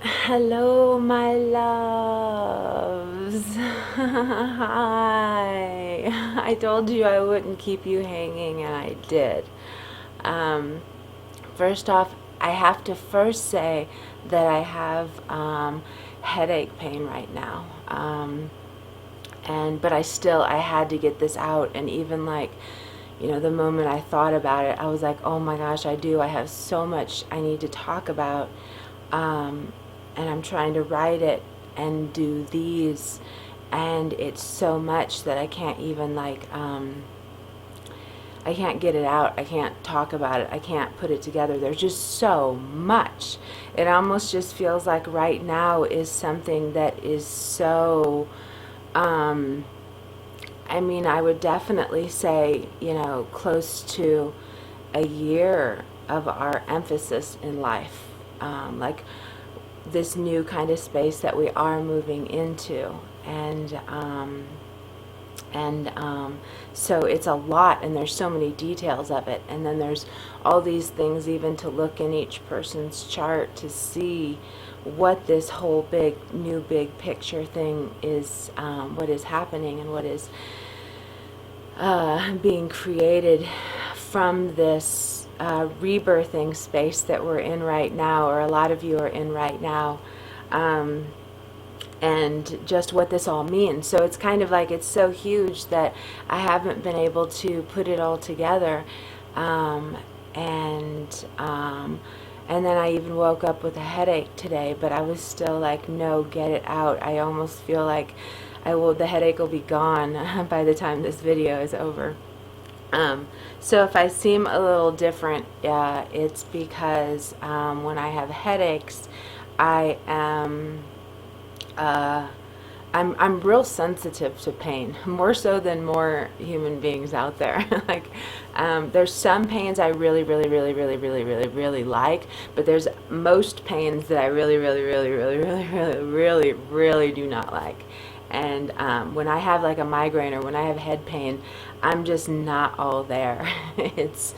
Hello, my loves. Hi. I told you I wouldn't keep you hanging, and I did. Um, First off, I have to first say that I have headache pain right now. But I had to get this out, and even like, the moment I thought about it, I was like, oh my gosh, I do. I have so much I need to talk about. Um, and I'm trying to write it and do these, and it's so much that I can't even I can't get it out. I can't talk about it. I can't put it together. There's just so much. It almost just feels like right now is something that is so, um, I would definitely say, close to a year of our emphasis in life. Like this new kind of space that we are moving into. And so it's a lot, and there's so many details of it, and then there's all these things even to look in each person's chart to see what this whole big picture thing is, what is happening and what is being created from this rebirthing space that we're in right now, or a lot of you are in right now. And just what this all means. So it's kind of like it's so huge that I haven't been able to put it all together. Um, and um, and then I even woke up with a headache today, but I was still like, no, get it out. I almost feel like the headache will be gone by the time this video is over. So if I seem a little different, it's because when I have headaches, I am uh, I'm real sensitive to pain, more so than more human beings out there. Like, there's some pains I really like, but there's most pains that I really do not like. And when I have like a migraine or when I have head pain, I'm just not all there. It's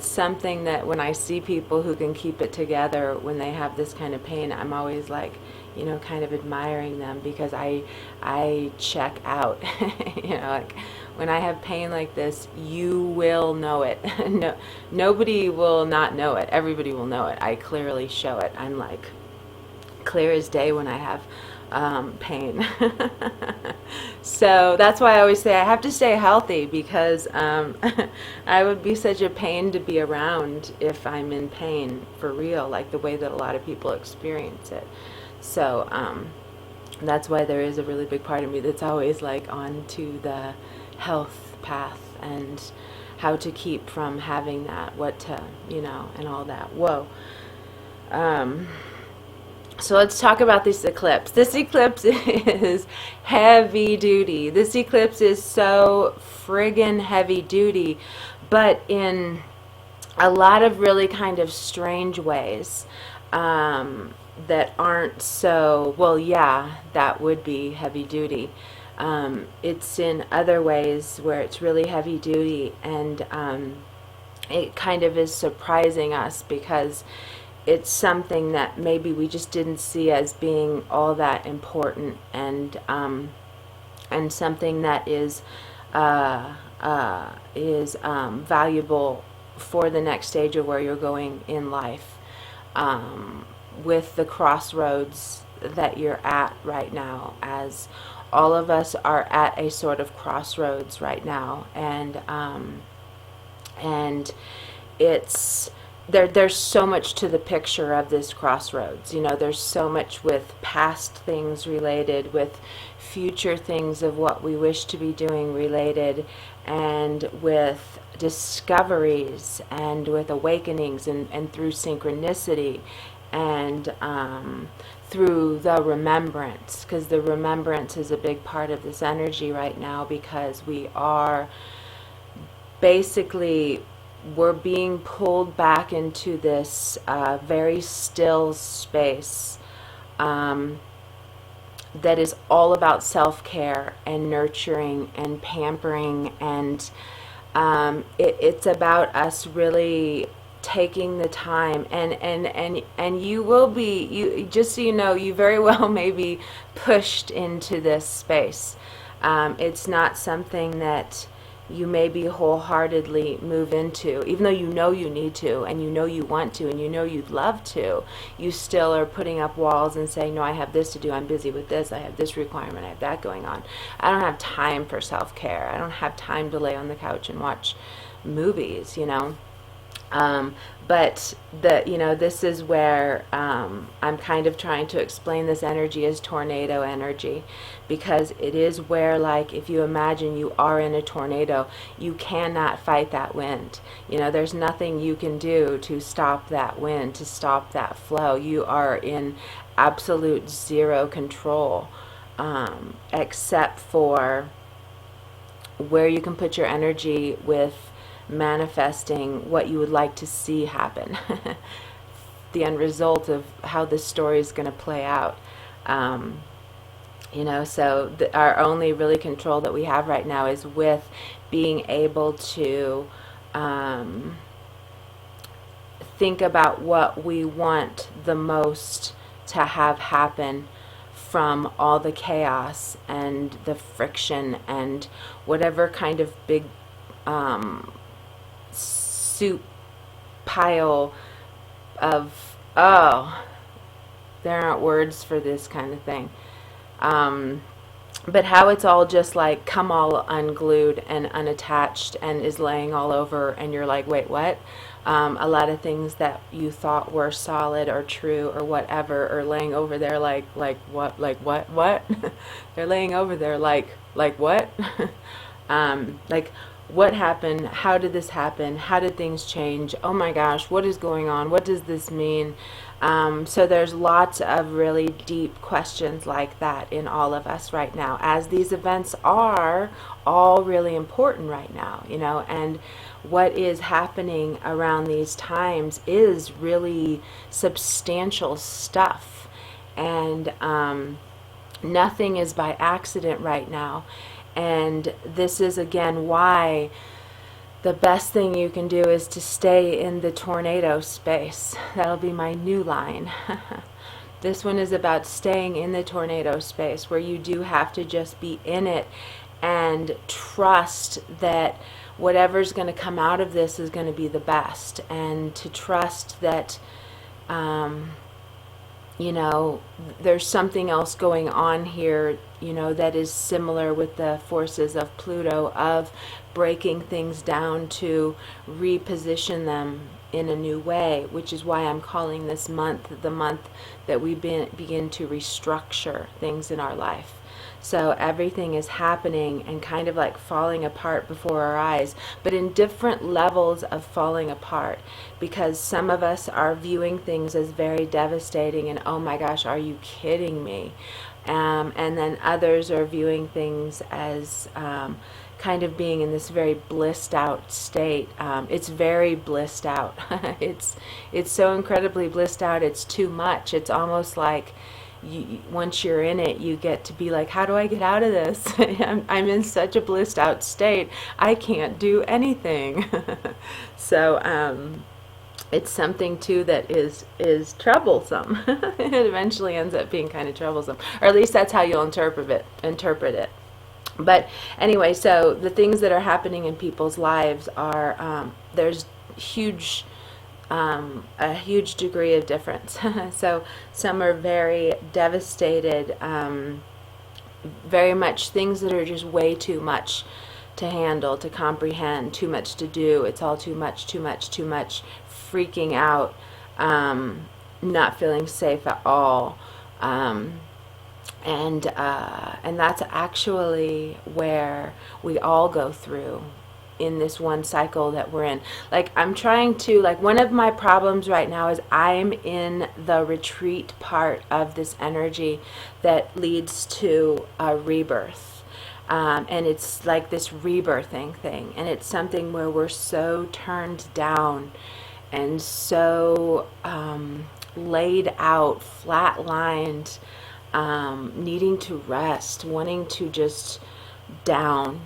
something that when I see people who can keep it together when they have this kind of pain, I'm always like, kind of admiring them, because I check out. Like when I have pain like this, you will know it. No, nobody will not know it. Everybody will know it. I clearly show it. I'm like clear as day when I have pain. So that's why I always say I have to stay healthy, because I would be such a pain to be around if I'm in pain for real, like the way that a lot of people experience it. So that's why there is a really big part of me that's always like on to the health path, and how to keep from having that, what to, and all that. Whoa. Um, so let's talk about this eclipse. This eclipse is heavy duty. This eclipse is so friggin' heavy duty, but in a lot of really kind of strange ways, that aren't so, well, yeah, that would be heavy duty. It's in other ways where it's really heavy duty, and it kind of is surprising us, because it's something that maybe we just didn't see as being all that important, and something that is valuable for the next stage of where you're going in life, with the crossroads that you're at right now, as all of us are at a sort of crossroads right now, and it's there's so much to the picture of this crossroads. There's so much with past things related, with future things of what we wish to be doing related, and with discoveries, and with awakenings, and through synchronicity, and through the remembrance, because the remembrance is a big part of this energy right now, because we are basically, we're being pulled back into this very still space, that is all about self-care and nurturing and pampering, and it's about us really taking the time, and you will be, you just so you know, you very well may be pushed into this space. It's not something that you maybe wholeheartedly move into, even though you know you need to, and you know you want to, and you know you'd love to. You still are putting up walls and saying, no, I have this to do, I'm busy with this, I have this requirement, I have that going on. I don't have time for self-care. I don't have time to lay on the couch and watch movies, you know. But this is where I'm kind of trying to explain this energy as tornado energy, because it is where, like, if you imagine you are in a tornado, you cannot fight that wind. You know, there's nothing you can do to stop that wind, to stop that flow. You are in absolute zero control, except for where you can put your energy with manifesting what you would like to see happen, the end result of how this story is going to play out. So our only really control that we have right now is with being able to think about what we want the most to have happen from all the chaos and the friction and whatever kind of big soup pile of, oh, there aren't words for this kind of thing. But how it's all just like come all unglued and unattached and is laying all over, and you're like, wait, what? A lot of things that you thought were solid or true or whatever are laying over there like what? They're laying over there like what? Like, what happened? How did this happen? How did things change? Oh my gosh, what is going on? What does this mean? So there's lots of really deep questions like that in all of us right now, as these events are all really important right now, you know, and what is happening around these times is really substantial stuff, and nothing is by accident right now. And this is again why the best thing you can do is to stay in the tornado space. That'll be my new line. This one is about staying in the tornado space, where you do have to just be in it and trust that whatever's going to come out of this is going to be the best, and to trust that there's something else going on here, that is similar with the forces of Pluto, of breaking things down to reposition them in a new way, which is why I'm calling this month the month that we begin to restructure things in our life. So everything is happening and kind of like falling apart before our eyes, but in different levels of falling apart, because some of us are viewing things as very devastating and, oh my gosh, are you kidding me? And then others are viewing things as kind of being in this very blissed out state. It's very blissed out. It's so incredibly blissed out, it's too much. It's almost like once you're in it, you get to be like, how do I get out of this? I'm in such a blissed out state, I can't do anything. So it's something too that is troublesome. It eventually ends up being kind of troublesome, or at least that's how you'll interpret it. But anyway, so the things that are happening in people's lives are, there's a huge degree of difference. So some are very devastated, very much things that are just way too much to handle, to comprehend, too much to do. It's all too much, freaking out, not feeling safe at all. And that's actually where we all go through in this one cycle that we're in. Like, I'm trying to, like, one of my problems right now is I'm in the retreat part of this energy that leads to a rebirth. And it's like this rebirthing thing. And it's something where we're so turned down and so laid out, flatlined, needing to rest, wanting to just down.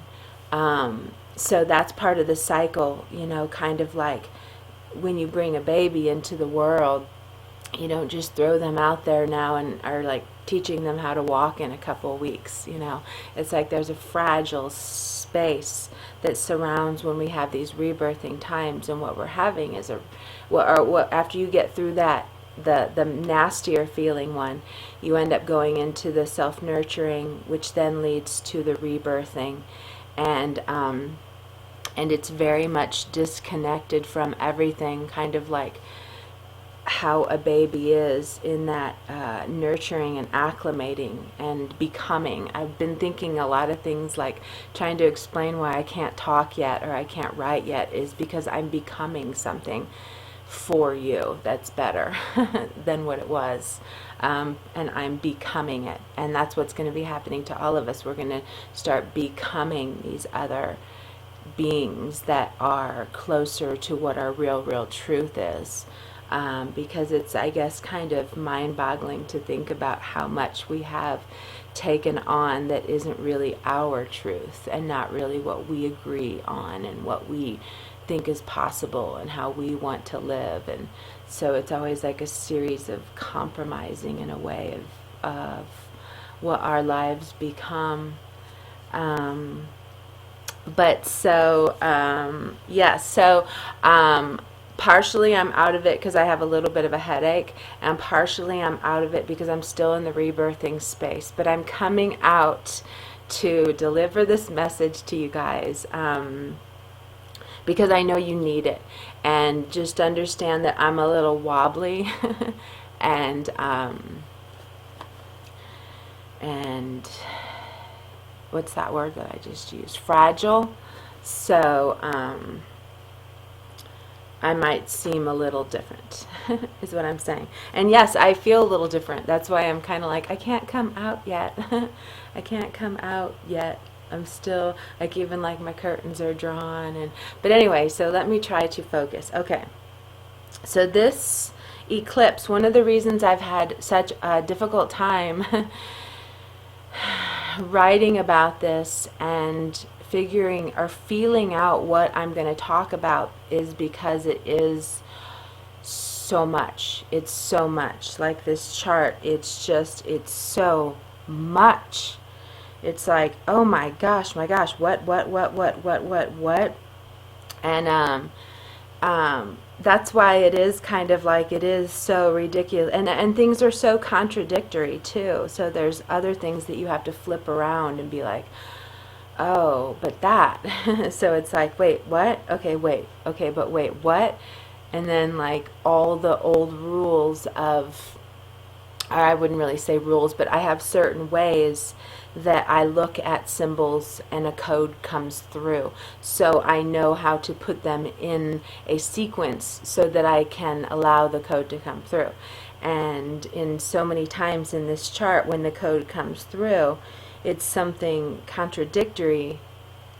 So that's part of the cycle, kind of like when you bring a baby into the world, you don't just throw them out there now and are like teaching them how to walk in a couple of weeks, you know. It's like there's a fragile space that surrounds when we have these rebirthing times, and what we're having is what after you get through that, the nastier feeling one, you end up going into the self-nurturing, which then leads to the rebirthing, and it's very much disconnected from everything, kind of like how a baby is in that nurturing and acclimating and becoming. I've been thinking a lot of things, like trying to explain why I can't talk yet or I can't write yet is because I'm becoming something for you that's better than what it was, and I'm becoming it, and that's what's going to be happening to all of us. We're going to start becoming these other beings that are closer to what our real truth is, because it's, I guess, kind of mind-boggling to think about how much we have taken on that isn't really our truth and not really what we agree on and what we think is possible and how we want to live. And so it's always like a series of compromising in a way of what our lives become. But so yeah, so partially I'm out of it because I have a little bit of a headache, and partially I'm out of it because I'm still in the rebirthing space. But I'm coming out to deliver this message to you guys, because I know you need it. And just understand that I'm a little wobbly and what's that word that I just used? Fragile. So I might seem a little different is what I'm saying. And yes, I feel a little different. That's why I'm kind of like, I can't come out yet. I can't come out yet. I'm still, like, even like my curtains are drawn. But anyway, so let me try to focus. Okay. So this eclipse, one of the reasons I've had such a difficult time writing about this and figuring or feeling out what I'm going to talk about is because it is so much. It's so much. Like this chart, it's so much. It's like, oh my gosh, what? And that's why it is kind of like, it is so ridiculous, and things are so contradictory too. So there's other things that you have to flip around and be like, oh, but that. So it's like, wait, what? Okay, wait. Okay, but wait, what? And then like all the old rules of, or I wouldn't really say rules, but I have certain ways that I look at symbols and a code comes through. So I know how to put them in a sequence so that I can allow the code to come through. And in so many times in this chart, when the code comes through, it's something contradictory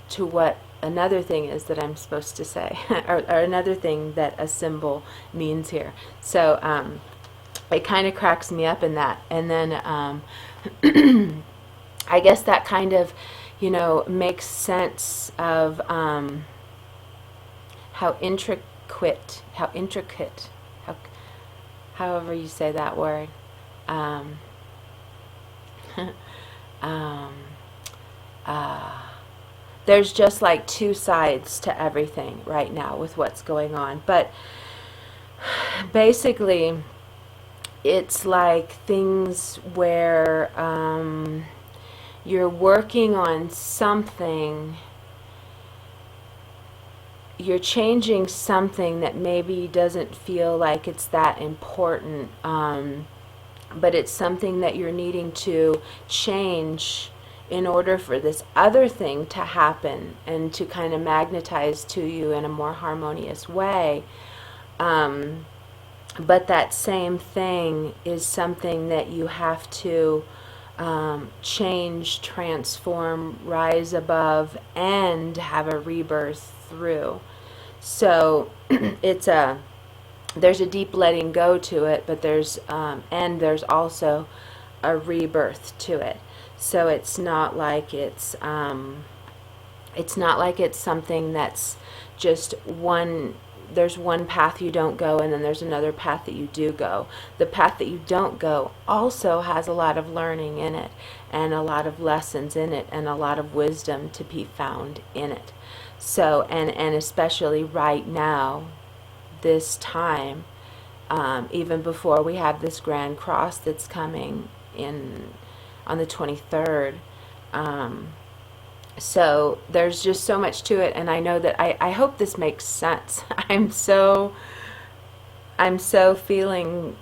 to what another thing is that I'm supposed to say, or another thing that a symbol means here. So it kind of cracks me up in that. And then I guess that kind of, makes sense of how intricate, however you say that word, there's just like two sides to everything right now with what's going on. But basically, it's like things where you're working on something, you're changing something that maybe doesn't feel like it's that important, but it's something that you're needing to change in order for this other thing to happen and to kind of magnetize to you in a more harmonious way. But that same thing is something that you have to change, transform, rise above, and have a rebirth through. So there's a deep letting go to it, but there's also a rebirth to it. So it's not like it's something that's just one there's one path you don't go, and then there's another path that you do go. The path that you don't go also has a lot of learning in it, and a lot of lessons in it, and a lot of wisdom to be found in it. So, and especially right now, this time, even before we have this grand cross that's coming in on the 23rd. So there's just so much to it, and I know that I hope this makes sense. I'm so feeling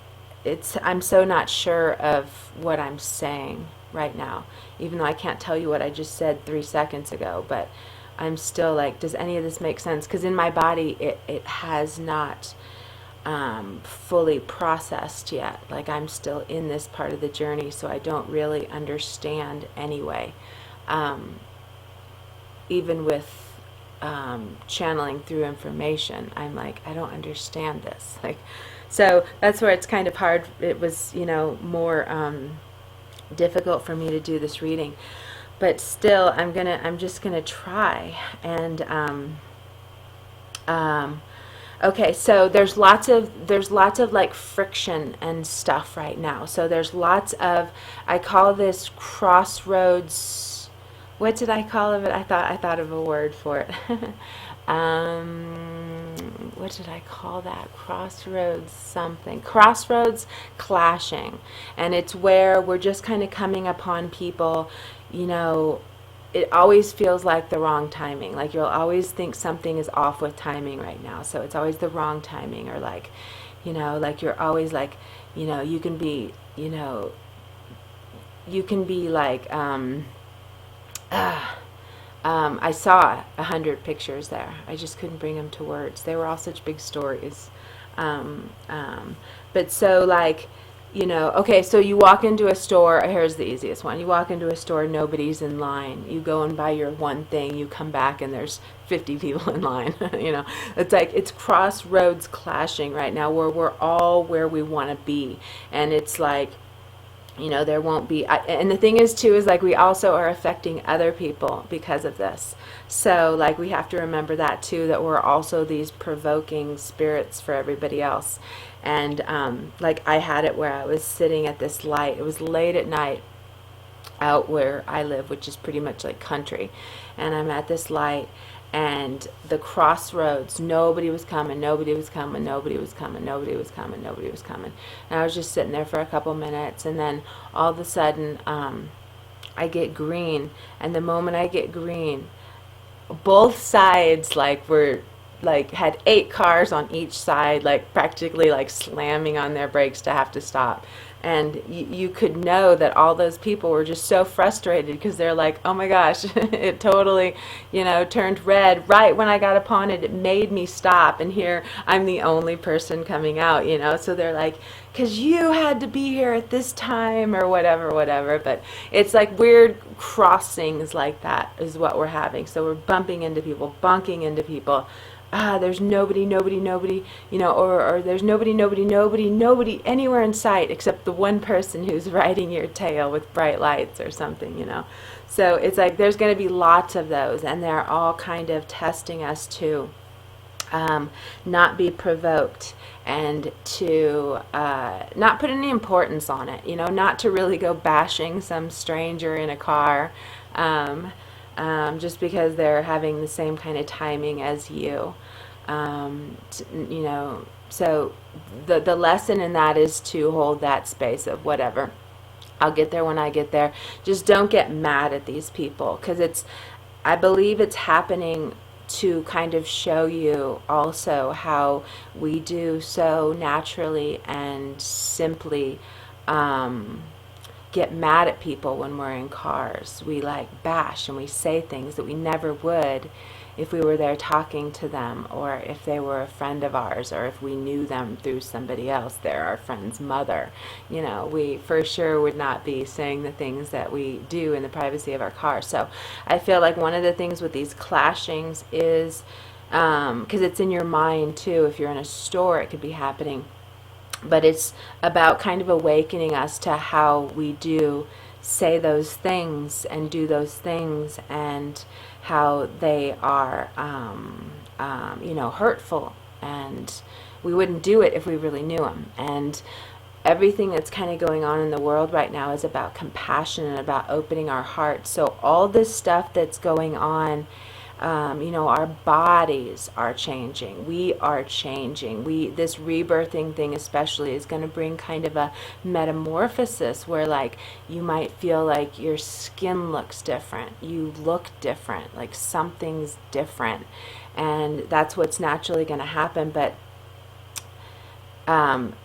I'm so not sure of what I'm saying right now, even though I can't tell you what I just said 3 seconds ago, but I'm still like, does any of this make sense? Because in my body it has not fully processed yet. Like, I'm still in this part of the journey, so I don't really understand anyway. Even with channeling through information, I'm like, I don't understand this. Like, so that's where it's kind of hard. It was, more difficult for me to do this reading, but still, I'm just gonna try. And okay, so there's lots of like friction and stuff right now. So there's lots of, I call this crossroads. What did I call it? I thought of a word for it. What did I call that? Crossroads something. Crossroads clashing. And it's where we're just kind of coming upon people, it always feels like the wrong timing. Like, you'll always think something is off with timing right now. So it's always the wrong timing, or like, like you're always like, you can be like, I saw 100 pictures there. I just couldn't bring them to words. They were all such big stories. But so, like, okay, so you walk into a store. Here's the easiest one. You walk into a store, nobody's in line. You go and buy your one thing. You come back and there's 50 people in line. It's like, it's crossroads clashing right now, where we're all where we want to be. And it's like, there won't be, and the thing is too, is like, we also are affecting other people because of this. So like, we have to remember that too, that we're also these provoking spirits for everybody else. And like, I had it where I was sitting at this light. It was late at night out where I live, which is pretty much like country, and I'm at this light, and the crossroads, nobody was coming, nobody was coming, nobody was coming, nobody was coming, nobody was coming. And I was just sitting there for a couple minutes, and then all of a sudden, I get green, and the moment I get green, both sides had 8 cars on each side, like practically like slamming on their brakes to have to stop. And you could know that all those people were just so frustrated, because they're like, oh my gosh, it totally, turned red right when I got upon it. It made me stop, and here I'm the only person coming out, So they're like, because you had to be here at this time, or whatever. But it's like weird crossings like that is what we're having. So we're bumping into people, bonking into people. There's nobody, or there's nobody anywhere in sight except the one person who's riding your tail with bright lights or something, So it's like, there's going to be lots of those, and they're all kind of testing us to not be provoked, and to not put any importance on it, not to really go bashing some stranger in a car, just because they're having the same kind of timing as you. So the lesson in that is to hold that space of whatever. I'll get there when I get there. Just don't get mad at these people, because I believe it's happening to kind of show you also how we do so naturally and simply get mad at people when we're in cars. We like bash, and we say things that we never would if we were there talking to them, or if they were a friend of ours, or if we knew them through somebody else. They're our friend's mother. We for sure would not be saying the things that we do in the privacy of our car. So I feel like one of the things with these clashings is, because it's in your mind too. If you're in a store, it could be happening. But it's about kind of awakening us to how we do say those things and do those things, and how they are, hurtful and we wouldn't do it if we really knew him. And everything that's kind of going on in the world right now is about compassion and about opening our hearts. So all this stuff that's going on, our bodies are changing. We are changing. This rebirthing thing especially is going to bring kind of a metamorphosis where, like, you might feel like your skin looks different. You look different. Like something's different. And that's what's naturally going to happen. But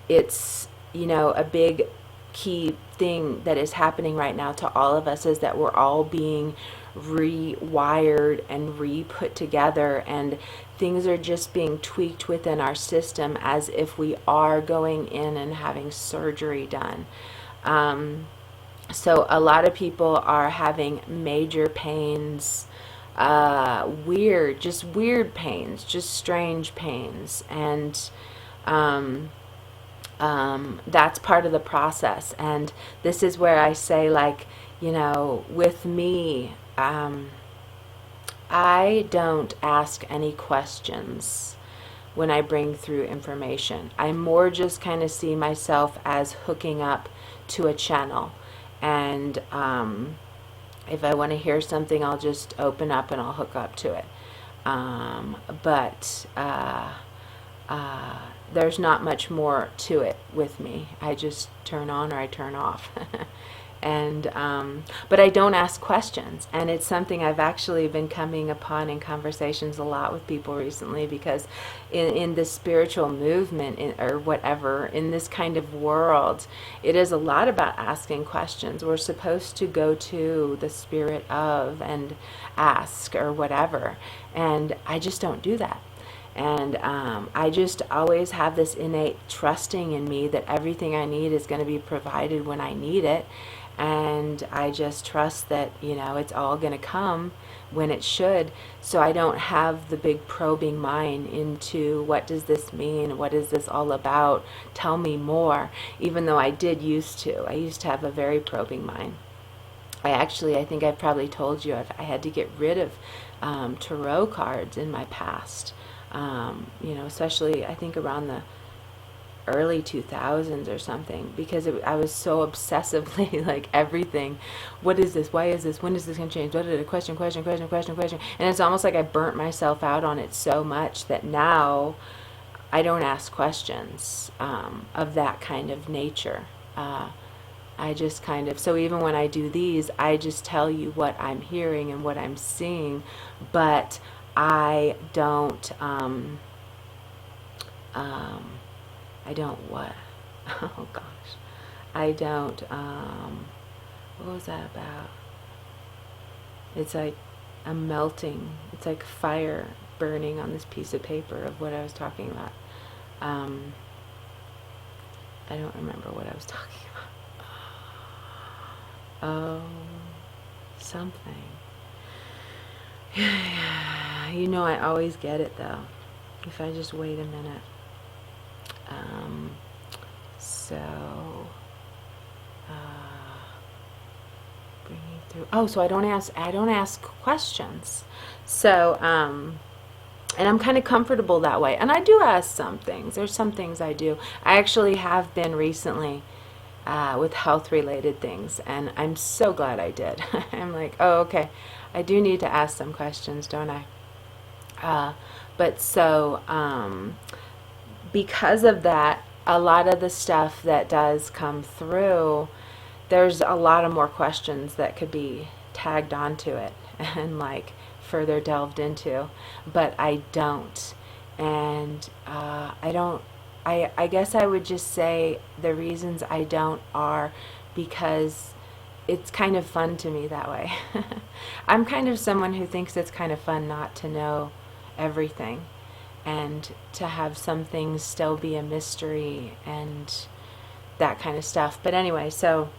it's, a big key thing that is happening right now to all of us is that we're all being rewired and re-put together, and things are just being tweaked within our system as if we are going in and having surgery done. So a lot of people are having major pains, weird pains, just strange pains, and that's part of the process. And this is where I say, like, with me, I don't ask any questions when I bring through information. I more just kind of see myself as hooking up to a channel. And if I want to hear something, I'll just open up and I'll hook up to it. But there's not much more to it with me. I just turn on or I turn off. And but I don't ask questions, and it's something I've actually been coming upon in conversations a lot with people recently, because in the spiritual movement, or whatever, in this kind of world, it is a lot about asking questions. We're supposed to go to the spirit of and ask or whatever, and I just don't do that. And I just always have this innate trusting in me that everything I need is going to be provided when I need it. And I just trust that, it's all going to come when it should. So I don't have the big probing mind into what does this mean? What is this all about? Tell me more. Even though I used to have a very probing mind. I think I've probably told you I had to get rid of tarot cards in my past. Especially I think around the early 2000s or something, because I was so obsessively like everything. What is this? Why is this? When is this going to change? What is it? Question. And it's almost like I burnt myself out on it so much that now I don't ask questions of that kind of nature. I just kind of, so even when I do these, I just tell you what I'm hearing and what I'm seeing, but I don't, what? Oh gosh. I don't, what was that about? It's like I'm melting. It's like fire burning on this piece of paper of what I was talking about. I don't remember what I was talking about. Oh, something. I always get it though, if I just wait a minute. Bringing through. Oh, so I don't ask questions. So, and I'm kind of comfortable that way. And I do ask some things. There's some things I do. I actually have been recently with health-related things, and I'm so glad I did. I'm like, oh, okay. I do need to ask some questions, don't I? But so, because of that, a lot of the stuff that does come through, there's a lot of more questions that could be tagged onto it and like further delved into, but I don't. And I guess I would just say the reasons I don't are because it's kind of fun to me that way. I'm kind of someone who thinks it's kind of fun not to know everything, and to have some things still be a mystery and that kind of stuff. But anyway, so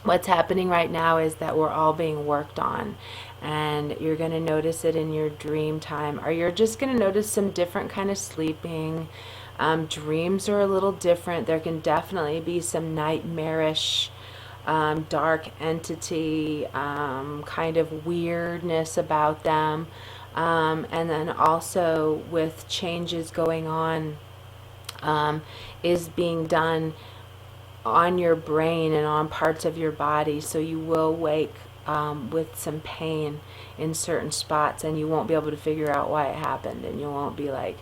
what's happening right now is that we're all being worked on, and you're going to notice it in your dream time, or you're just going to notice some different kind of sleeping. Dreams are a little different. There can definitely be some nightmarish dark entity kind of weirdness about them. And then also with changes going on, is being done on your brain and on parts of your body, so you will wake with some pain in certain spots, and you won't be able to figure out why it happened, and you won't be like,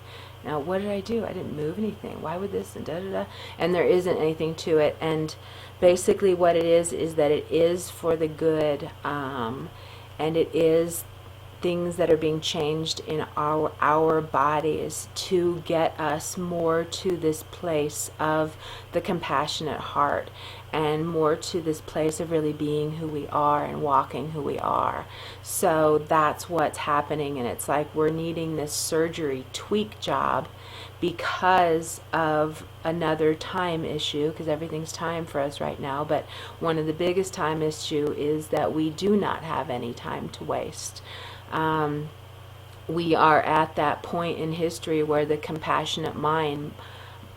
now what did I do? I didn't move anything. Why would this and da da da? And there isn't anything to it. And basically what it is that it is for the good, and it is things that are being changed in our bodies to get us more to this place of the compassionate heart, and more to this place of really being who we are and walking who we are. So that's what's happening, and it's like we're needing this surgery tweak job because of another time issue, because everything's time for us right now. But one of the biggest time issue is that we do not have any time to waste. We are at that point in history where the compassionate mind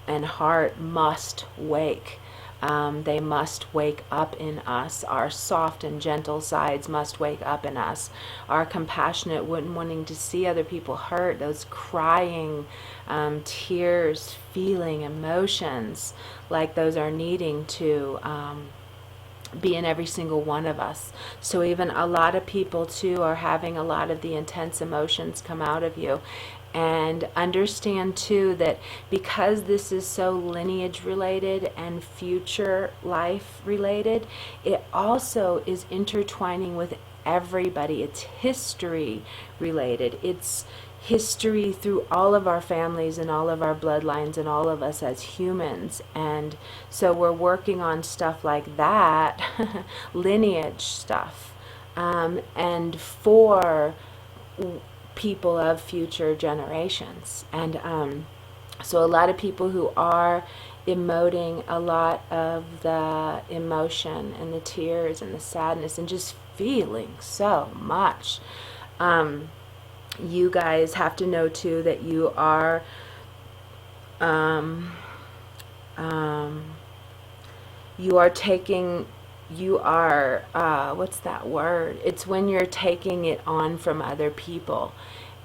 and heart must wake. They must wake up in us. Our soft and gentle sides must wake up in us. Our compassionate, wanting to see other people hurt, those crying, tears, feeling emotions, like those are needing to be in every single one of us. So even a lot of people too are having a lot of the intense emotions come out of you. And understand too that because this is so lineage related and future life related, it also is intertwining with everybody. It's history related. It's history through all of our families and all of our bloodlines and all of us as humans. And so we're working on stuff like that, lineage stuff, and for people of future generations. And so a lot of people who are emoting a lot of the emotion and the tears and the sadness and just feeling so much, you guys have to know too that you are taking, what's that word? It's when you're taking it on from other people,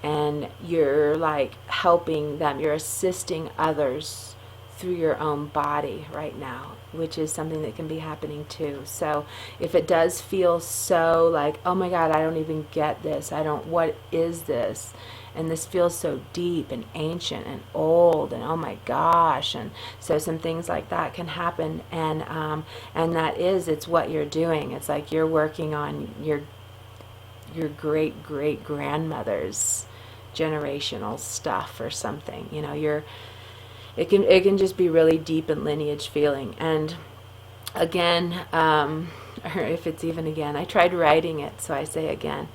and you're like helping them, you're assisting others through your own body right now, which is something that can be happening too. So if it does feel so like, oh my God, I don't even get this, what is this? And this feels so deep and ancient and old, and oh my gosh, and so some things like that can happen, and it's what you're doing. It's like you're working on your great great grandmother's generational stuff or something. It can just be really deep and lineage feeling. And again, or if it's even again, I tried writing it, so I say again.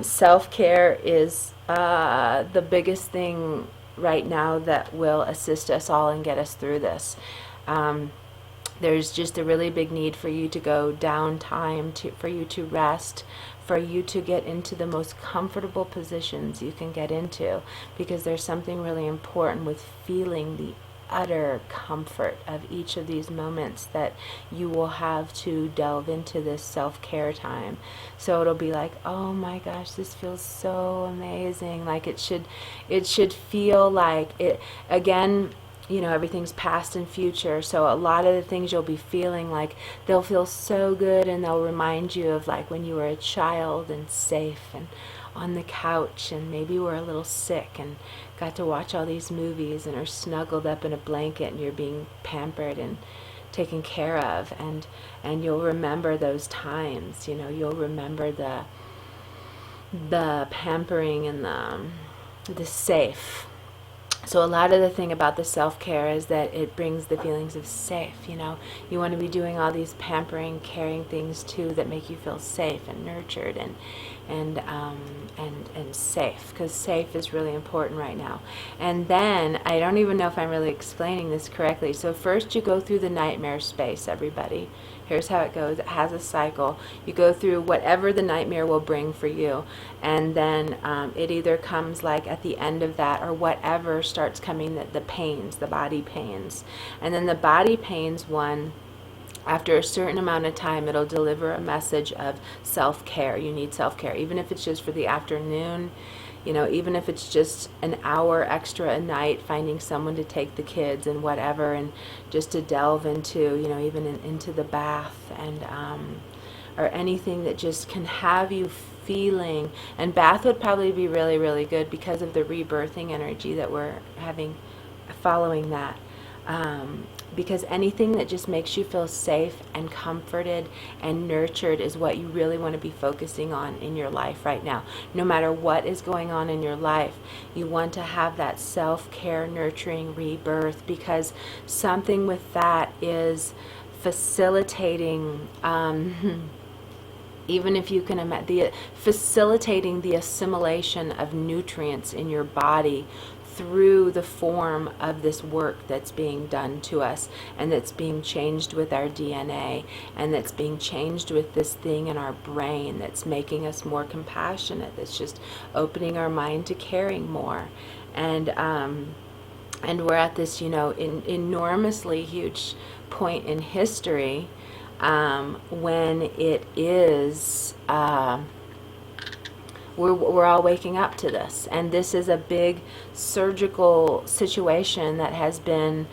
Self-care is the biggest thing right now that will assist us all and get us through this. There's just a really big need for you to go down time, for you to rest, for you to get into the most comfortable positions you can get into, because there's something really important with feeling the utter comfort of each of these moments that you will have to delve into this self-care time. So it'll be like, oh my gosh, this feels so amazing. Like it should feel like it again. Everything's past and future, so a lot of the things you'll be feeling, like they'll feel so good, and they'll remind you of like when you were a child and safe and on the couch, and maybe were a little sick and got to watch all these movies and are snuggled up in a blanket, and you're being pampered and taken care of, and you'll remember those times. You'll remember the pampering and the safe. So a lot of the thing about the self-care is that it brings the feelings of safe. You want to be doing all these pampering, caring things too that make you feel safe and nurtured and safe, because safe is really important right now. And then I don't even know if I'm really explaining this correctly. So first you go through the nightmare space, everybody. Here's how it goes. It has a cycle. You go through whatever the nightmare will bring for you, and then it either comes like at the end of that, or whatever starts coming, the pains, the body pains. And then the body pains one, after a certain amount of time, it'll deliver a message of self-care. You need self-care, even if it's just for the afternoon. even if it's just an hour extra a night, finding someone to take the kids and whatever, and just to delve into, even into the bath, and or anything that just can have you feeling. And bath would probably be really, really good because of the rebirthing energy that we're having following that. Because anything that just makes you feel safe and comforted and nurtured is what you really want to be focusing on in your life right now. No matter what is going on in your life, you want to have that self-care, nurturing rebirth, because something with that is facilitating, even if you can imagine, facilitating the assimilation of nutrients in your body through the form of this work that's being done to us, and that's being changed with our DNA, and that's being changed with this thing in our brain that's making us more compassionate, that's just opening our mind to caring more. And we're at this, enormously huge point in history, when it is, we're all waking up to this, and this is a big surgical situation that has been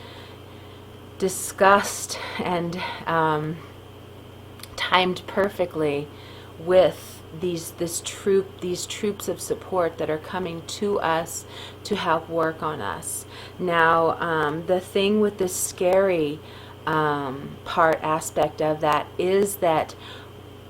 discussed and timed perfectly with these troops of support that are coming to us to help work on us. Now, the thing with this scary aspect of that is that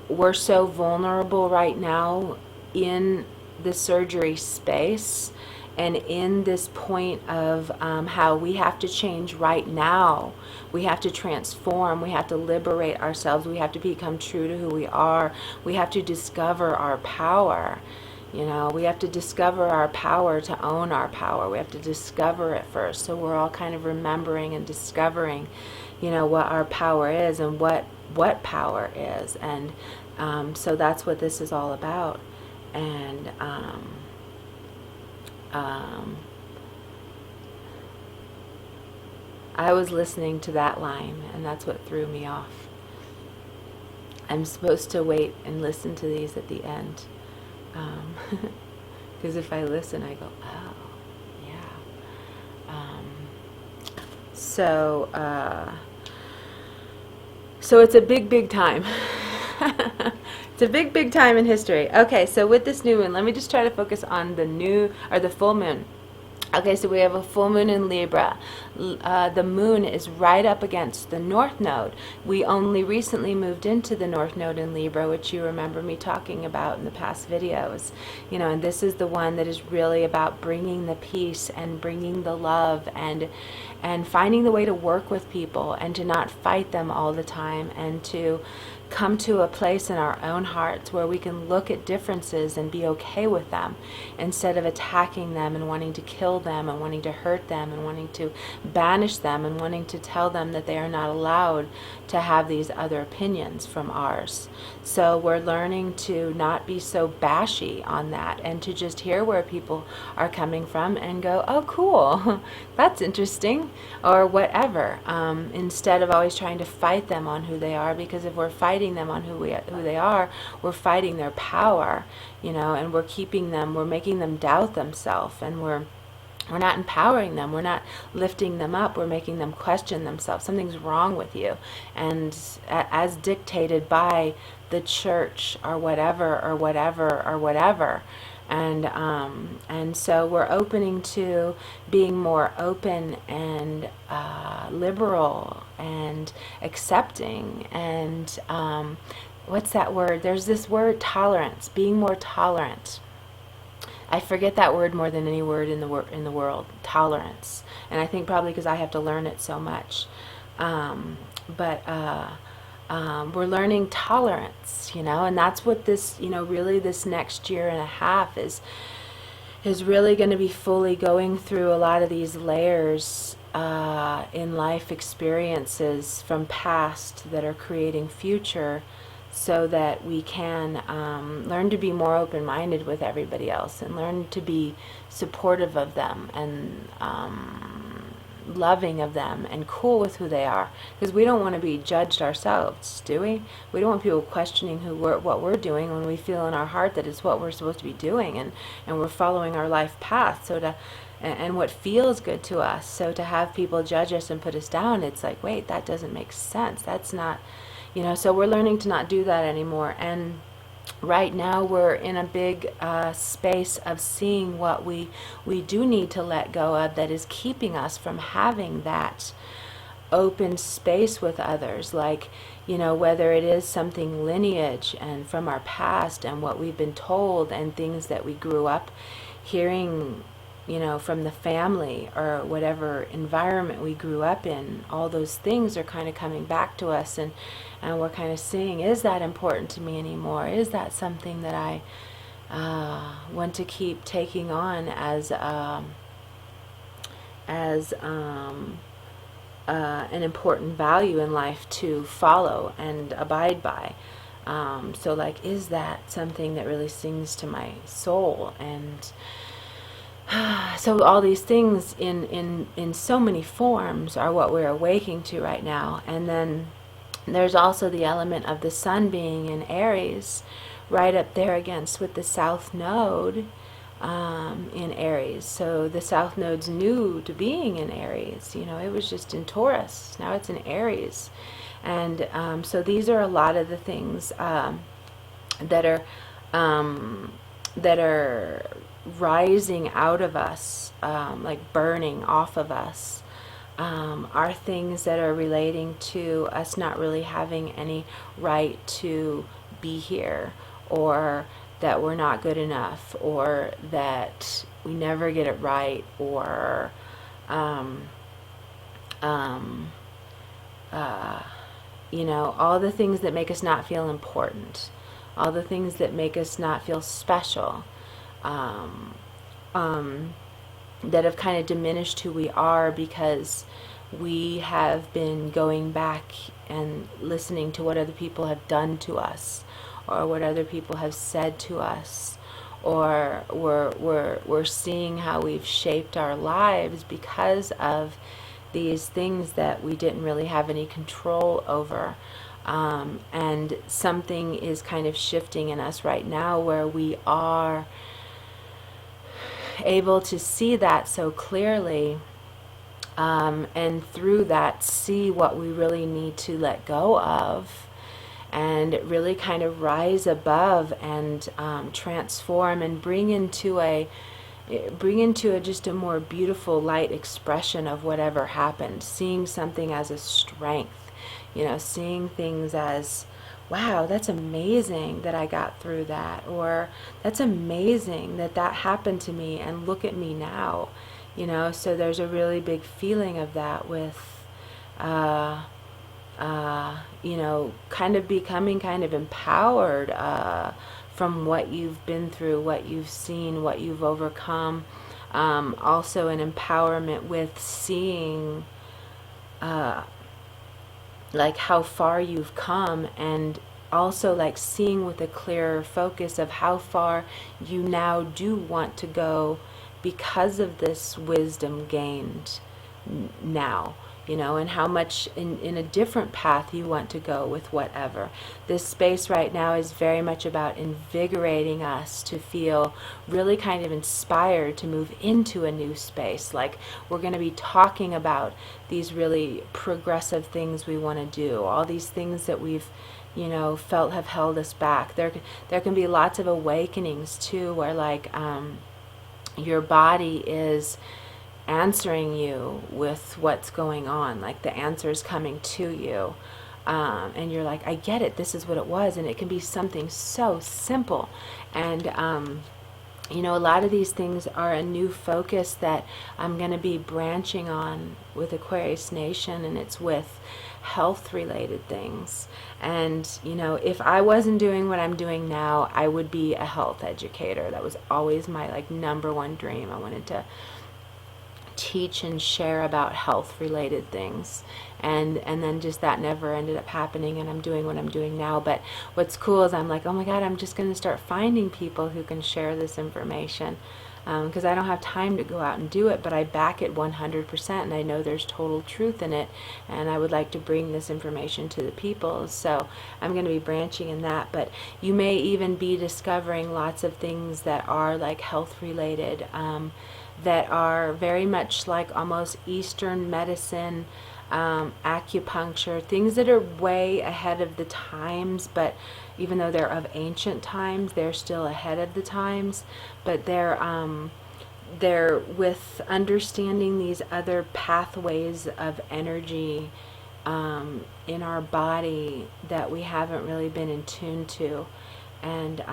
we're so vulnerable right now in the surgery space, and in this point of how we have to change right now. We have to transform. We have to liberate ourselves. We have to become true to who we are. We have to discover our power. We have to discover our power to own our power. We have to discover it first. So we're all kind of remembering and discovering, what our power is and what power is. And so that's what this is all about. And I was listening to that line, and that's what threw me off. I'm supposed to wait and listen to these at the end, because if I listen, I go, oh, yeah. So it's a big time. It's a big time in history. Okay, so with this new moon, let me just try to focus on the full moon. Okay, so we have a full moon in Libra. The moon is right up against the North Node. We only recently moved into the North Node in Libra, which you remember me talking about in the past videos. And this is the one that is really about bringing the peace and bringing the love, and finding the way to work with people and to not fight them all the time, and to come to a place in our own hearts where we can look at differences and be okay with them, instead of attacking them and wanting to kill them and wanting to hurt them and wanting to banish them and wanting to tell them that they are not allowed to have these other opinions from ours. So we're learning to not be so bashy on that, and to just hear where people are coming from and go, oh cool, that's interesting, or whatever, instead of always trying to fight them on who they are, because if we're fighting them on who they are, we're fighting their power, and we're making them doubt themselves, and we're not empowering them, we're not lifting them up, we're making them question themselves. Something's wrong with you, and as dictated by the church or whatever. And so we're opening to being more open and liberal and accepting, and what's that word? There's this word, tolerance, being more tolerant. I forget that word more than any word in the world, tolerance. And I think probably because I have to learn it so much. We're learning tolerance, and that's what this, really this next year and a half is really going to be fully going through a lot of these layers in life experiences from past that are creating future, so that we can learn to be more open-minded with everybody else, and learn to be supportive of them, and loving of them and cool with who they are, because we don't want to be judged ourselves, do we? We don't want people questioning what we're doing when we feel in our heart that it's what we're supposed to be doing, and we're following our life path. And what feels good to us. So to have people judge us and put us down, it's like, wait, that doesn't make sense. That's not, so we're learning to not do that anymore. And right now we're in a big space of seeing what we do need to let go of that is keeping us from having that open space with others, like, whether it is something lineage and from our past and what we've been told and things that we grew up hearing, from the family or whatever environment we grew up in. All those things are kind of coming back to us, and we're kind of seeing, is that important to me anymore? Is that something that I want to keep taking on as an important value in life to follow and abide by? So like, is that something that really sings to my soul? And so all these things in so many forms are what we're awaking to right now. And then there's also the element of the sun being in Aries, right up there against with the south node in Aries. So the south node's new to being in Aries. It was just in Taurus. Now it's in Aries. And so these are a lot of the things that are rising out of us, like burning off of us, are things that are relating to us not really having any right to be here, or that we're not good enough, or that we never get it right, or all the things that make us not feel important, all the things that make us not feel special, that have kind of diminished who we are because we have been going back and listening to what other people have done to us, or what other people have said to us, or we're seeing how we've shaped our lives because of these things that we didn't really have any control over. And something is kind of shifting in us right now where we are able to see that so clearly, and through that see what we really need to let go of, and really kind of rise above and transform and bring into just a more beautiful light expression of whatever happened, seeing something as a strength, seeing things as, wow, that's amazing that I got through that, or that's amazing that happened to me, and look at me now, so there's a really big feeling of that with, kind of becoming kind of empowered from what you've been through, what you've seen, what you've overcome. Also an empowerment with seeing like how far you've come, and also like seeing with a clearer focus of how far you now do want to go because of this wisdom gained now, and how much in a different path you want to go with whatever. This space right now is very much about invigorating us to feel really kind of inspired to move into a new space. Like, we're going to be talking about these really progressive things we want to do, all these things that we've felt have held us back. There can be lots of awakenings too, where like your body is answering you with what's going on, like the answer is coming to you, and you're like, I get it, this is what it was. And it can be something so simple, and a lot of these things are a new focus that I'm going to be branching on with Aquarius Nation, and it's with health related things. And if I wasn't doing what I'm doing now, I would be a health educator. That was always my like number one dream. I wanted to teach and share about health related things, and then just that never ended up happening, and I'm doing what I'm doing now. But what's cool is I'm like, oh my god, I'm just going to start finding people who can share this information, because I don't have time to go out and do it, but I back it 100%, and I know there's total truth in it, and I would like to bring this information to the people. So I'm going to be branching in that, but you may even be discovering lots of things that are like health related, that are very much like almost Eastern medicine, acupuncture, things that are way ahead of the times, but even though they're of ancient times, they're still ahead of the times, but they're with understanding these other pathways of energy in our body that we haven't really been in tune to. And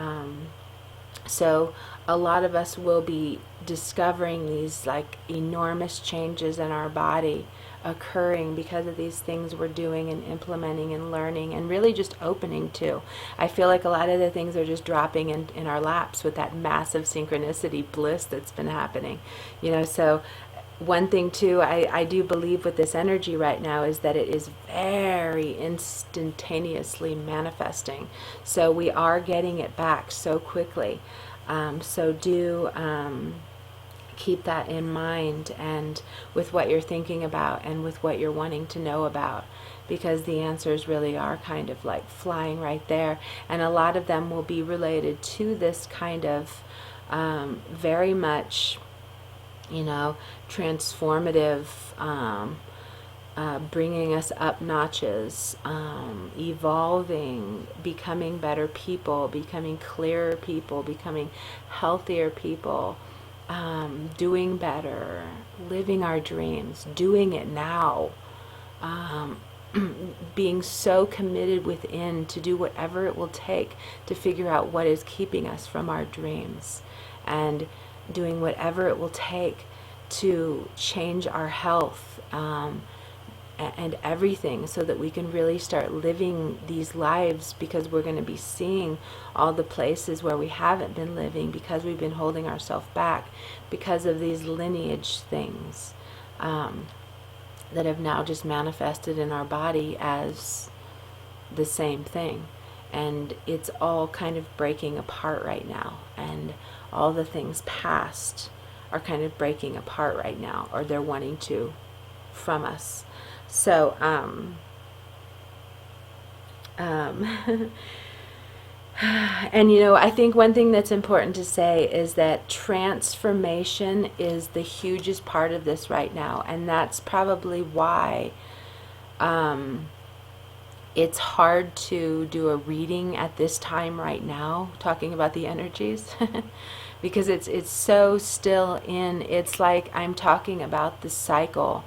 so a lot of us will be discovering these like enormous changes in our body occurring because of these things we're doing and implementing and learning and really just opening to. I feel like a lot of the things are just dropping in our laps with that massive synchronicity bliss that's been happening. So one thing too, I do believe with this energy right now is that it is very instantaneously manifesting. So we are getting it back so quickly. So do keep that in mind, and with what you're thinking about and with what you're wanting to know about, because the answers really are kind of like flying right there, and a lot of them will be related to this kind of very much transformative, bringing us up notches, evolving, becoming better people, becoming clearer people, becoming healthier people, doing better, living our dreams, doing it now, being so committed within to do whatever it will take to figure out what is keeping us from our dreams, and doing whatever it will take to change our health, and everything, so that we can really start living these lives, because we're going to be seeing all the places where we haven't been living because we've been holding ourselves back because of these lineage things that have now just manifested in our body as the same thing. And it's all kind of breaking apart right now, and all the things past are kind of breaking apart right now, or they're wanting to from us. So, and I think one thing that's important to say is that transformation is the hugest part of this right now, and that's probably why it's hard to do a reading at this time right now, talking about the energies, because it's so still in. It's like I'm talking about the cycle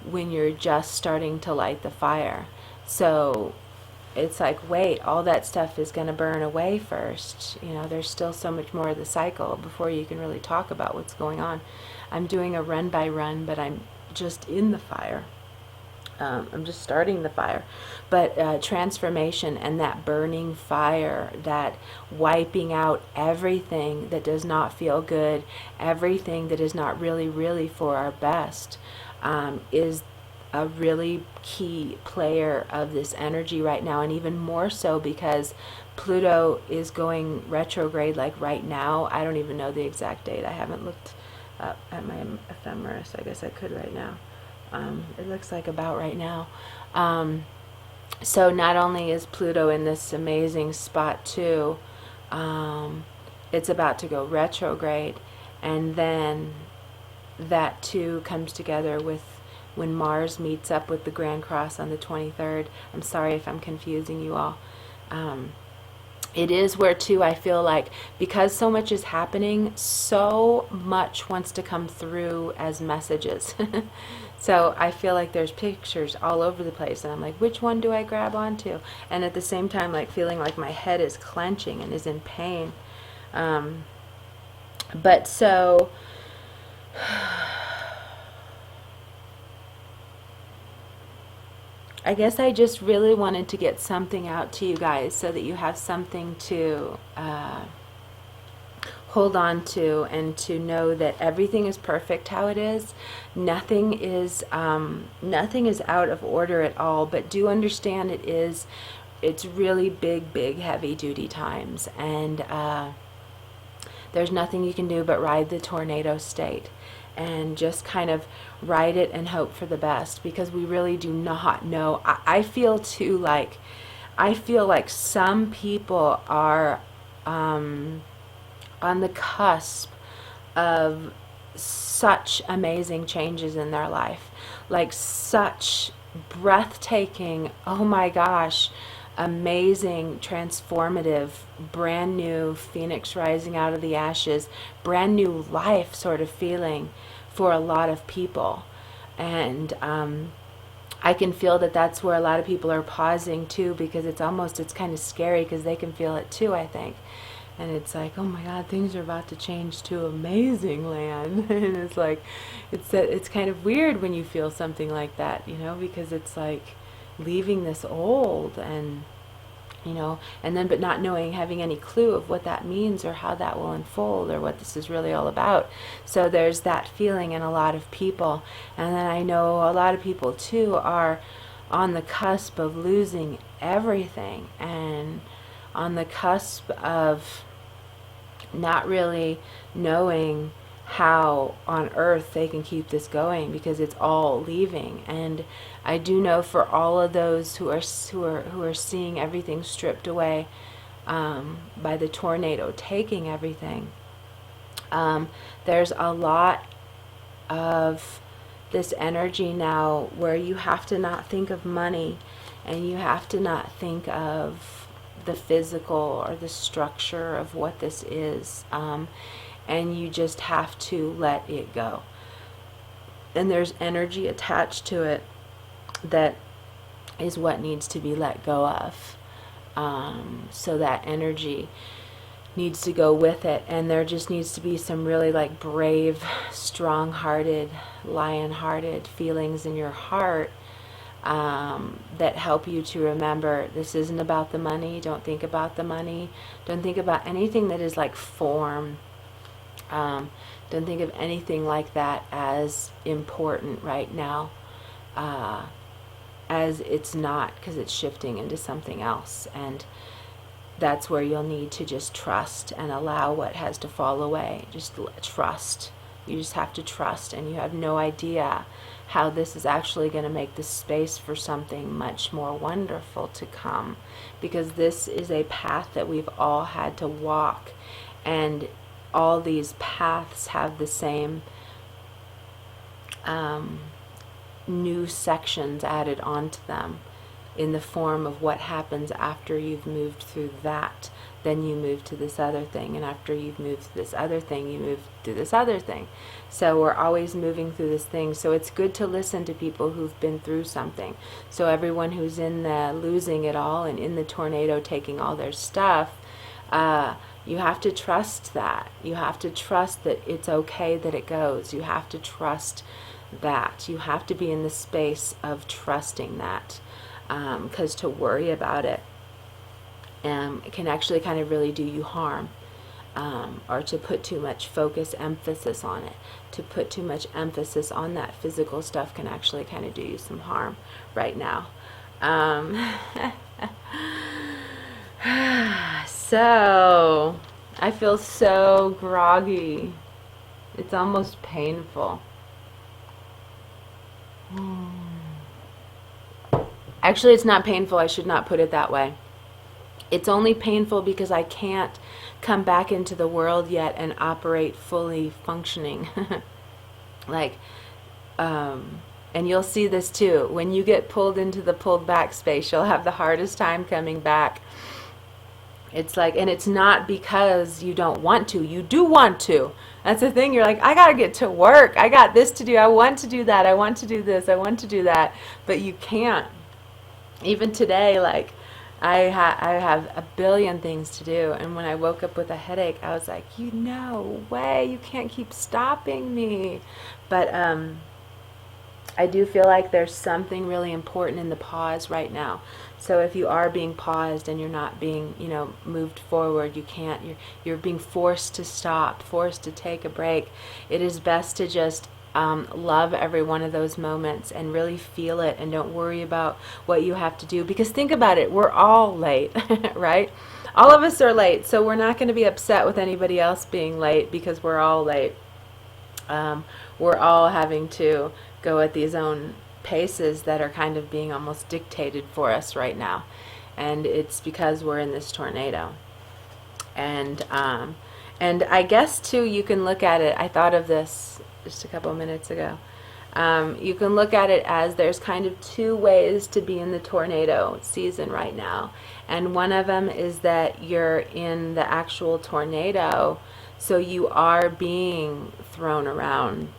when you're just starting to light the fire. So it's like, wait, all that stuff is going to burn away first. There's still so much more of the cycle before you can really talk about what's going on. I'm doing a run by run, but I'm just in the fire. I'm just starting the fire. But transformation and that burning fire, that wiping out everything that does not feel good, everything that is not really, really for our best, is a really key player of this energy right now, and even more so because Pluto is going retrograde like right now. I don't even know the exact date. I haven't looked up at my ephemeris. I guess I could right now. It looks like about right now. So not only is Pluto in this amazing spot too, it's about to go retrograde, and then that too comes together with when Mars meets up with the Grand Cross on the 23rd. I'm sorry if I'm confusing you all. It is where too I feel like, because so much is happening, so much wants to come through as messages. So I feel like there's pictures all over the place, and I'm like, which one do I grab onto? And at the same time, like feeling like my head is clenching and is in pain. But so I guess I just really wanted to get something out to you guys so that you have something to hold on to, and to know that everything is perfect how it is. Nothing is out of order at all, but do understand it's really big heavy duty times, and there's nothing you can do but ride the tornado state and just kind of ride it and hope for the best, because we really do not know. I feel too like, I feel like some people are on the cusp of such amazing changes in their life, like such breathtaking, oh my gosh, amazing, transformative, brand new phoenix rising out of the ashes, brand new life sort of feeling for a lot of people. And I can feel that that's where a lot of people are pausing too, because it's kind of scary, because they can feel it too, I think. And it's like, oh my God, things are about to change to amazing land. And it's like, it's kind of weird when you feel something like that, you know, because it's like leaving this old, and you know, and then but not knowing, having any clue of what that means or how that will unfold or what this is really all about. So there's that feeling in a lot of people. And then I know a lot of people too are on the cusp of losing everything, and on the cusp of not really knowing how on earth they can keep this going, because it's all leaving. And I do know for all of those who are seeing everything stripped away by the tornado taking everything, there's a lot of this energy now where you have to not think of money, and you have to not think of the physical or the structure of what this is, and you just have to let it go. And there's energy attached to it that is what needs to be let go of. So that energy needs to go with it, and there just needs to be some really like brave, strong-hearted, lion-hearted feelings in your heart that help you to remember this isn't about the money. Don't think about the money. Don't think about anything that is like form. Don't think of anything like that as important right now, as it's not, because it's shifting into something else. And that's where you'll need to just trust and allow what has to fall away. Just trust. You just have to trust, and you have no idea how this is actually going to make the space for something much more wonderful to come, because this is a path that we've all had to walk, and all these paths have the same new sections added onto them in the form of what happens after you've moved through that. Then you move to this other thing, and after you've moved to this other thing, you move to this other thing. So we're always moving through this thing. So it's good to listen to people who've been through something. So everyone who's in the losing it all and in the tornado taking all their stuff, you have to trust that. You have to trust that it's okay that it goes. You have to trust that. You have to be in the space of trusting that, because to worry about it can actually kind of really do you harm, or to put too much focus, emphasis on it. To put too much emphasis on that physical stuff can actually kind of do you some harm right now. So, I feel so groggy. It's almost painful. Actually, it's not painful. I should not put it that way. It's only painful because I can't come back into the world yet and operate fully functioning. And you'll see this too. When you get pulled into the pulled back space, you'll have the hardest time coming back. It's like, and it's not because you don't want to. You do want to. That's the thing. You're like, I got to get to work. I got this to do. I want to do that. I want to do this. I want to do that. But you can't. Even today, like, I have a billion things to do, and when I woke up with a headache, I was like, no way, you can't keep stopping me. But I do feel like there's something really important in the pause right now. So if you are being paused and you're not being, moved forward, you're being forced to stop, forced to take a break. It is best to just love every one of those moments and really feel it, and don't worry about what you have to do, because think about it, we're all late, right? all of us are late, so we're not going to be upset with anybody else being late because we're all late. We're all having to go at these own paces that are kind of being almost dictated for us right now. And it's because we're in this tornado. And I guess too, you can look at it, I thought of this just a couple of minutes ago. You can look at it as there's kind of two ways to be in the tornado season right now. And one of them is that you're in the actual tornado, so you are being thrown around.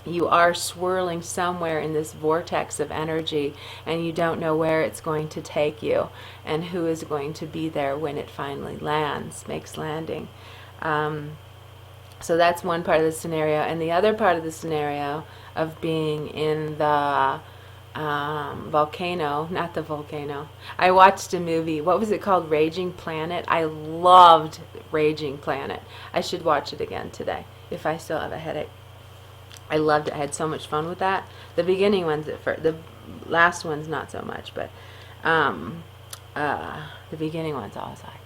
You are swirling somewhere in this vortex of energy, and you don't know where it's going to take you and who is going to be there when it finally lands, makes landing. So that's one part of the scenario. And the other part of the scenario of being in the volcano, not the volcano. I watched a movie, what was it called? Raging Planet. I loved Raging Planet. I should watch it again today if I still have a headache. I loved it. I had so much fun with that. The beginning ones, the last ones not so much, but the beginning ones I was like,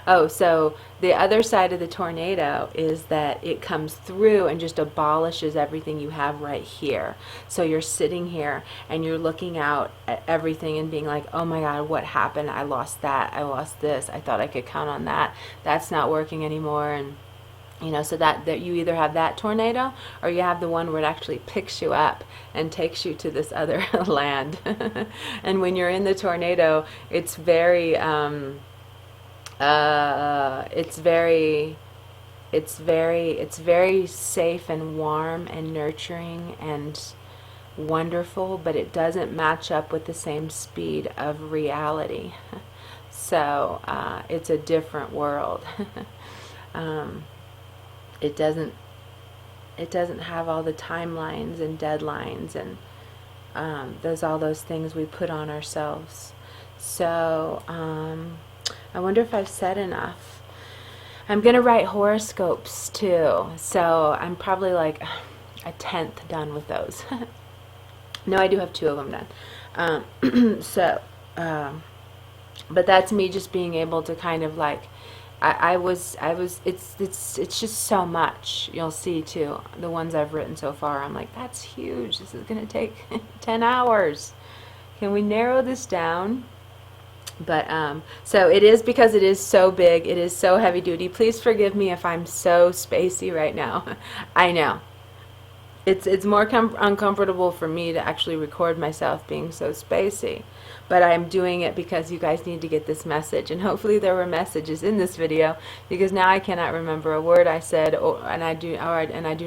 oh, so the other side of the tornado is that it comes through and just abolishes everything you have right here. So you're sitting here and you're looking out at everything and being like, oh my God, what happened? I lost that. I lost this. I thought I could count on that. That's not working anymore. And you know, so that you either have that tornado or you have the one where it actually picks you up and takes you to this other land. And when you're in the tornado, it's very it's very safe and warm and nurturing and wonderful, but it doesn't match up with the same speed of reality. So it's a different world. It doesn't have all the timelines and deadlines and all those things we put on ourselves. So I wonder if I've said enough. I'm gonna write horoscopes too, so I'm probably like a 10th done with those. No, I do have 2 of them done. But that's me just being able to kind of like, it's just so much. You'll see too, the ones I've written so far, I'm like, that's huge. This is going to take 10 hours. Can we narrow this down? But, so it is because it is so big. It is so heavy duty. Please forgive me if I'm so spacey right now. I know. It's more uncomfortable for me to actually record myself being so spacey. But I'm doing it because you guys need to get this message. And hopefully there were messages in this video, because now I cannot remember a word I said, and I do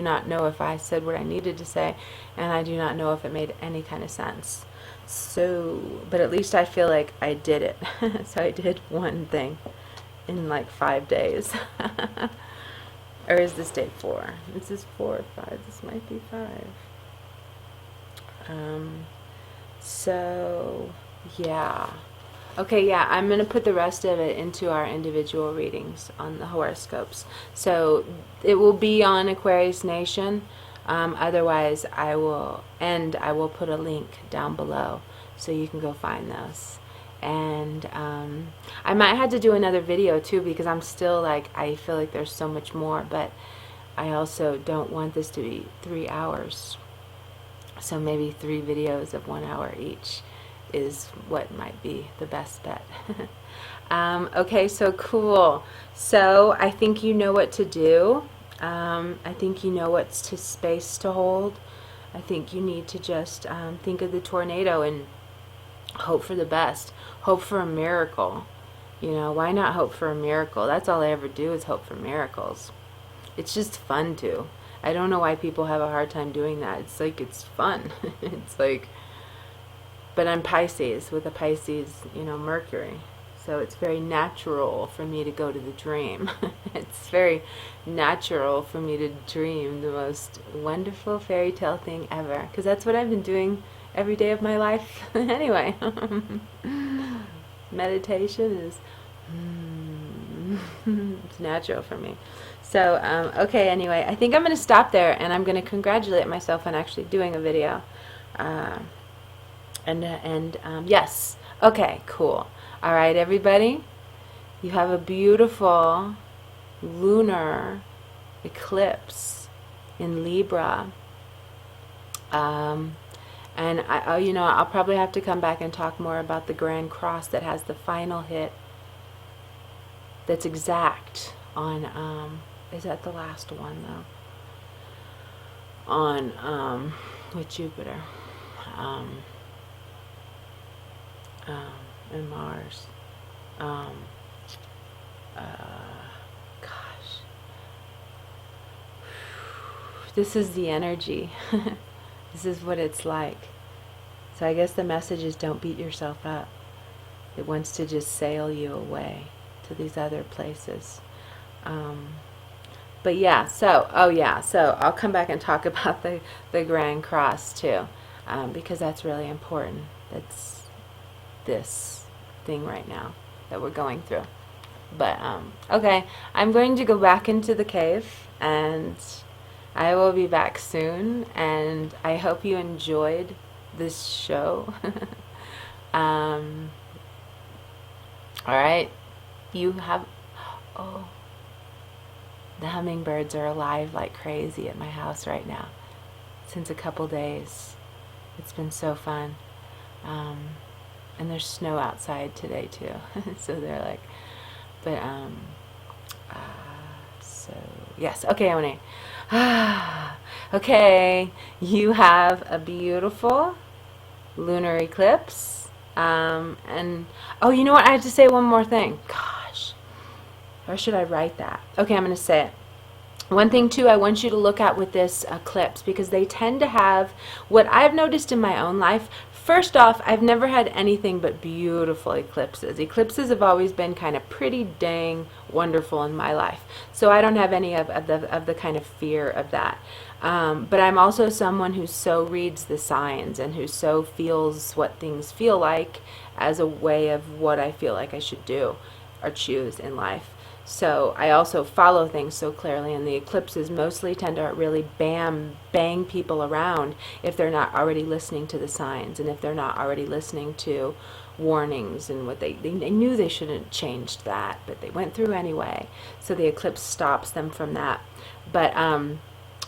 not know if I said what I needed to say, and I do not know if it made any kind of sense. So, but at least I feel like I did it. So I did one thing in like 5 days. Or is this day 4? This is 4 or 5. This might be 5. So, yeah. Okay, yeah, I'm going to put the rest of it into our individual readings on the horoscopes. So, it will be on Aquarius Nation. Otherwise, I will put a link down below so you can go find those. And I might have to do another video too, because I'm still like, I feel like there's so much more, but I also don't want this to be 3 hours. So maybe 3 videos of 1 hour each is what might be the best bet. Okay, so cool. So I think you know what to do. I think you know what's to space to hold. I think you need to just think of the tornado and hope for the best. Hope for a miracle. You know, why not hope for a miracle? That's all I ever do is hope for miracles. It's just fun to. I don't know why people have a hard time doing that. It's like, it's fun. It's like, but I'm Pisces with a Pisces, you know, Mercury. So it's very natural for me to go to the dream. It's very natural for me to dream the most wonderful fairy tale thing ever. Because that's what I've been doing every day of my life anyway. Meditation is it's natural for me. So okay, anyway, I think I'm going to stop there, and I'm going to congratulate myself on actually doing a video. Yes, Okay, cool. All right, everybody. You have a beautiful lunar eclipse in Libra. And I'll probably have to come back and talk more about the Grand Cross that has the final hit that's exact on, is that the last one though? On, with Jupiter, um, and Mars. Um, Gosh. This is the energy. This is what it's like. So I guess the message is don't beat yourself up. It wants to just sail you away to these other places. But yeah, so I'll come back and talk about the Grand Cross too, because that's really important. That's this thing right now that we're going through. But okay, I'm going to go back into the cave, and I will be back soon, and I hope you enjoyed this show. All right, you have, oh, the hummingbirds are alive like crazy at my house right now since a couple days. It's been so fun. And there's snow outside today too. So they're like, but so yes, okay, Emily. Okay, you have a beautiful lunar eclipse. And oh, you know what? I have to say one more thing. Gosh, or should I write that? Okay, I'm going to say it. One thing too I want you to look at with this eclipse, because they tend to have, what I've noticed in my own life, first off, I've never had anything but beautiful eclipses. Eclipses have always been kind of pretty dang wonderful in my life. So I don't have any of the kind of fear of that. But I'm also someone who so reads the signs and who so feels what things feel like as a way of what I feel like I should do or choose in life. So I also follow things so clearly, and the eclipses mostly tend to really bang people around if they're not already listening to the signs, and if they're not already listening to warnings and what they knew they shouldn't have changed that, but they went through anyway. So the eclipse stops them from that. But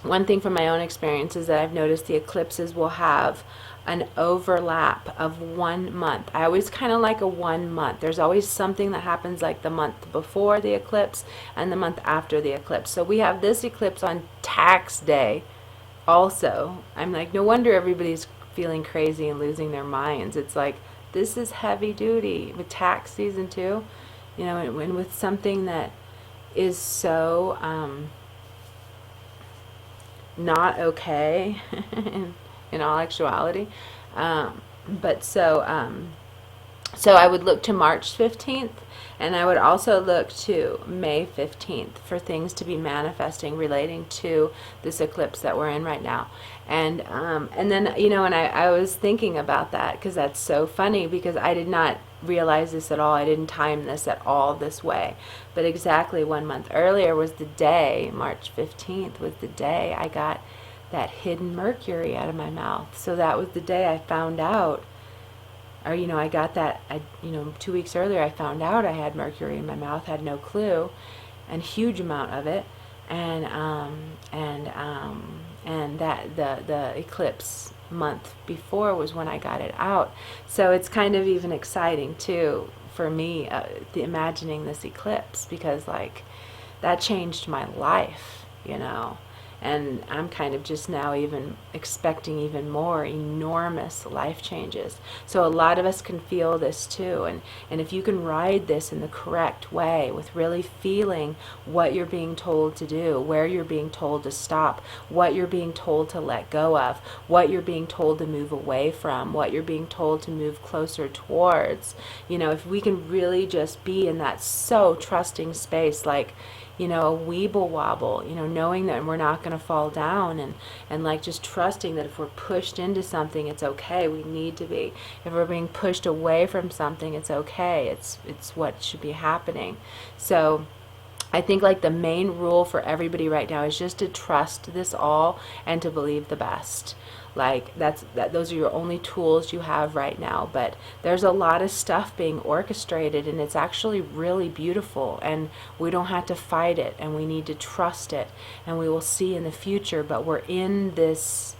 one thing from my own experience is that I've noticed the eclipses will have an overlap of 1 month. I always kind of like a 1 month. There's always something that happens like the month before the eclipse and the month after the eclipse. So we have this eclipse on tax day also. I'm like, no wonder everybody's feeling crazy and losing their minds. It's like, this is heavy duty with tax season too, you know, and with something that is so not okay in all actuality. So I would look to March 15th, and I would also look to May 15th for things to be manifesting relating to this eclipse that we're in right now. And then, you know, and I was thinking about that because that's so funny, because I did not realize this at all. I didn't time this at all this way. But exactly 1 month earlier was the day, March 15th was the day I got that hidden mercury out of my mouth. So that was the day I found out, or, you know, I got that, 2 weeks earlier I found out I had mercury in my mouth, had no clue, and huge amount of it. And that the eclipse month before was when I got it out. So it's kind of even exciting too for me, imagining this eclipse, because like that changed my life, you know. And I'm kind of just now even expecting even more enormous life changes. So a lot of us can feel this too. And if you can ride this in the correct way, with really feeling what you're being told to do, where you're being told to stop, what you're being told to let go of, what you're being told to move away from, what you're being told to move closer towards, you know, if we can really just be in that so trusting space, like, you know, a weeble wobble, you know, knowing that we're not going to fall down, and like just trusting that if we're pushed into something, it's okay. We need to be. If we're being pushed away from something, it's okay. It's what should be happening. So I think like the main rule for everybody right now is just to trust this all and to believe the best. Like those are your only tools you have right now, but there's a lot of stuff being orchestrated, and it's actually really beautiful, and we don't have to fight it, and we need to trust it, and we will see in the future. But we're in this,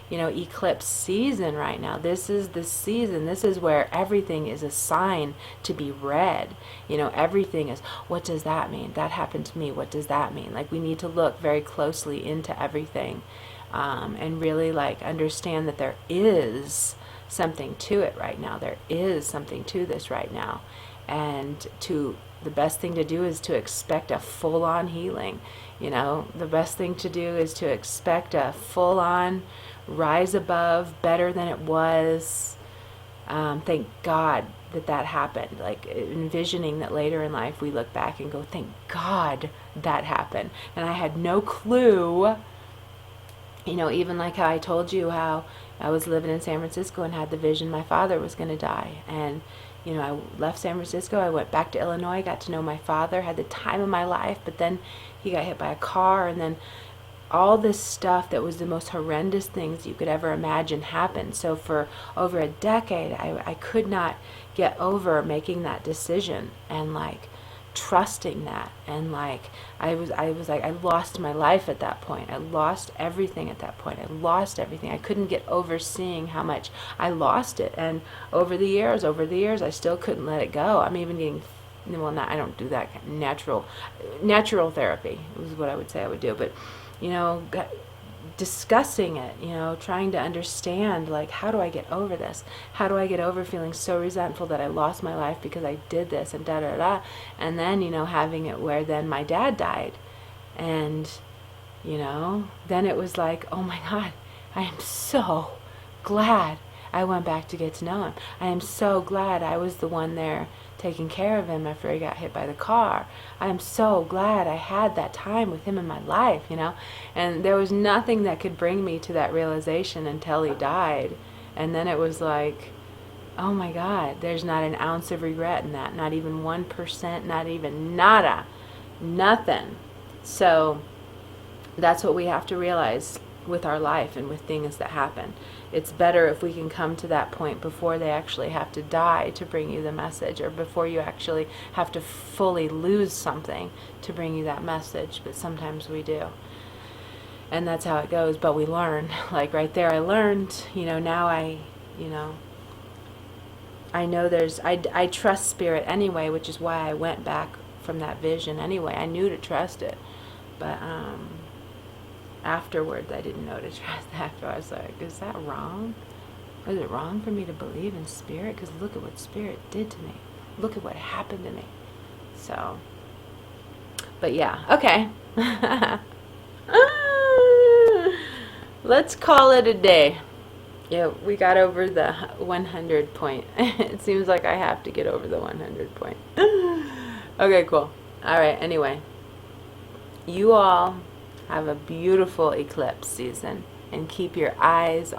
eclipse season right now. This is the season. This is where everything is a sign to be read. Everything is, what does that mean? That happened to me. What does that mean? Like, we need to look very closely into everything, and really like understand that there is something to it right now. There is something to this right now. And the best thing to do is to expect a full-on healing. The best thing to do is to expect a full-on rise above, better than it was. Thank God that happened. Like, envisioning that later in life we look back and go, thank God that happened. And I had no clue, even like how I told you how I was living in San Francisco and had the vision my father was going to die. And I left San Francisco, I went back to Illinois, got to know my father, had the time of my life, but then he got hit by a car, and then all this stuff that was the most horrendous things you could ever imagine happened. So for over a decade, I could not get over making that decision and like trusting that. And like I was like, I lost my life at that point. I lost everything at that point. I lost everything. I couldn't get over seeing how much I lost it. And over the years, I still couldn't let it go. I'm even getting, I don't do that natural therapy is what I would say I would do, but discussing it, trying to understand, like, how do I get over this? How do I get over feeling so resentful that I lost my life because I did this, and da-da-da. And then, having it where then my dad died. And, then it was like, oh my God, I am so glad I went back to get to know him. I am so glad I was the one there taking care of him after he got hit by the car. I am so glad I had that time with him in my life, and there was nothing that could bring me to that realization until he died. And then it was like, oh my God, there's not an ounce of regret in that, not even 1%, not even nada, nothing. So that's what we have to realize with our life and with things that happen. It's better if we can come to that point before they actually have to die to bring you the message, or before you actually have to fully lose something to bring you that message. But sometimes we do. And that's how it goes. But we learn. Like right there, I learned, now I know I trust spirit anyway, which is why I went back from that vision anyway. I knew to trust it. But, afterwards, I didn't know to trust. After I was like, is that wrong? Is it wrong for me to believe in spirit? Because look at what spirit did to me. Look at what happened to me. So, but yeah, okay. Let's call it a day. Yeah, we got over the 100 point. It seems like I have to get over the 100 point. Okay, cool. All right, anyway. You all have a beautiful eclipse season, and keep your eyes on